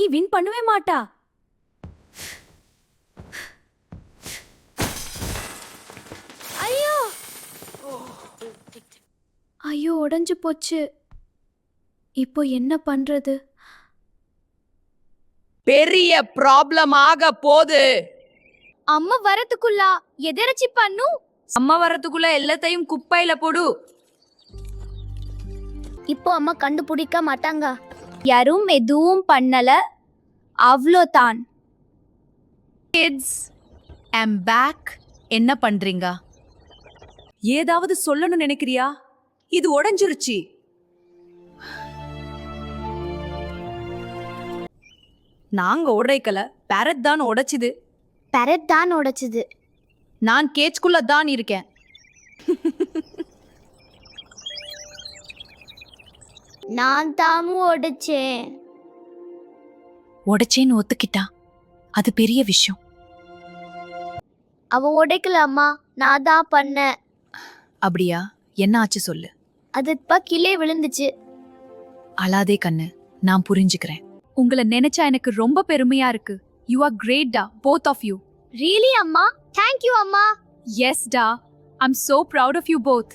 Mummy win பண்ணவே மாட்டா. ஐயோ ஐயோ உடைஞ்சு போச்சு. இப்போ என்ன பண்றது? பெரிய ப்ராப்ளம் ஆக போகுது. அம்மா வரதுக்குள்ள எதிரச்சி பண்ணு. அம்மா வரதுக்குள்ள எல்லாத்தையும் குப்பையில போடு. இப்போ அம்மா கண்டுபிடிக்க மாட்டாங்க. யாரும் எதுவும் பண்ணல, அவ்வளோதான். Kids I'm back. என்ன பண்றீங்க? ஏதாவது சொல்லணும்னு நினைக்கிறியா? இது உடைஞ்சிருச்சு. நாங்க உடைக்கல, பேரட் தான் உடைச்சுது. பேரட் தான் உடைச்சது. நான் கேஜ்குள்ள தான் இருக்கேன். நான் தாமும் உடைச்சேன். உடைச்சேன்னு ஒத்துக்கிட்டா அது பெரிய விஷயம். அவ உடைக்கல அம்மா, நான் தான் பண்ணேன். அப்படியா? என்ன ஆச்சு சொல்லு. அது இப்ப கீழே விழுந்துச்சு. அழாதே கண்ணு, நான் புரிஞ்சுக்கிறேன். உங்களை நினைச்சா எனக்கு ரொம்ப பெருமையா இருக்கு. யூ ஆர் கிரேட் டா, both of you. Really அம்மா? Thank you அம்மா. Yes டா, I'm so proud of you both.